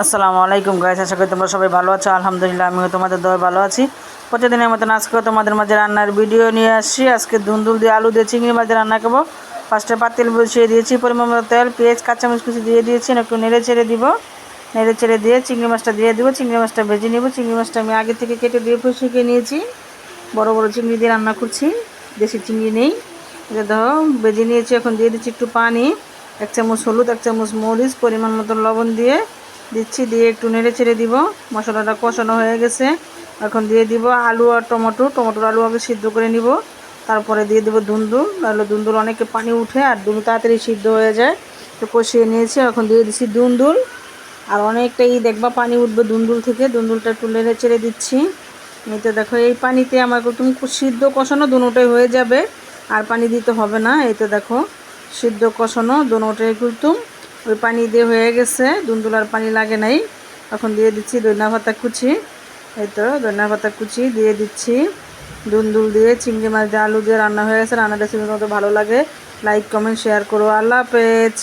আসসালামু আলাইকুম গাইস, আশা করি তোমরা সবাই ভালো আছো। আলহামদুলিল্লাহ আমিও তোমাদের দোয়ায় ভালো আছি। প্রতিদিনের মতন আজকেও তোমাদের মাঝে রান্নার ভিডিও নিয়ে আসছি। আজকে দুন্দুল দিয়ে আলু দিয়ে চিংড়ি মাছ দিয়ে রান্না করবো। ফার্স্টে পাতিল বসিয়ে দিয়েছি, পরিমাণ মতো তেল, পেঁয়াজ, কাঁচামরিচ কুচি দিয়ে দিয়েছি, একটু নেড়ে ছেড়ে দিব। নেড়ে ছেড়ে দিয়ে চিংড়ি মাছটা দিয়ে দিব। চিংড়ি মাছটা ভেজে নিব। চিংড়ি মাছটা আমি আগে থেকে কেটে দিয়ে শুকিয়ে নিয়েছি। বড় বড় চিংড়ি দিয়ে রান্না করছি, দেশি চিংড়ি নেই। এটা ধরো ভেজে নিয়েছি। এখন দিয়ে দিচ্ছি একটু পানি, 1 চামচ হলুদ, 1 চামচ মরিচ, পরিমাণ মতো লবণ দিয়ে দিচ্ছি। দিয়ে একটু নেড়ে ছেড়ে দিব। মশলাটা কষানো হয়ে গেছে। এখন দিয়ে দিব আলু আর টমেটোর আলু আগে সিদ্ধ করে নিব। তারপরে দিয়ে দেবো দুন্দুল। নাহলে দুন্দুল অনেকে পানি উঠে আর দুন্দুল তাড়াতাড়ি সিদ্ধ হয়ে যায়। তো কষিয়ে নিয়েছি। এখন দিয়ে দিচ্ছি দুন্দুল। আর অনেকটাই দেখবা পানি উঠবে দুন্দুল থেকে। দুন্দুলটা একটু নেড়ে ছেড়ে দিচ্ছি। এই তো দেখো, এই পানিতে আমার তুমি সিদ্ধ কষানো দুটোই হয়ে যাবে, আর পানি দিতে হবে না। এই তো দেখো, সিদ্ধ কষানো দুটোই কিন্তু ওই পানি দিয়ে হয়ে গেছে। দুন্দুল আর পানি লাগে নাই। এখন দিয়ে দিচ্ছি ধনিয়া পাতা কুচি। এই তো ধনিয়া পাতা কুচি দিয়ে দিচ্ছি। দুন্দুল দিয়ে চিংড়ি মাছ দিয়ে আলু দিয়ে রান্না হয়ে গেছে। রান্নাটা যদি তোমাদের ভালো লাগে, লাইক কমেন্ট শেয়ার করো। আল্লাহ হাফেজ।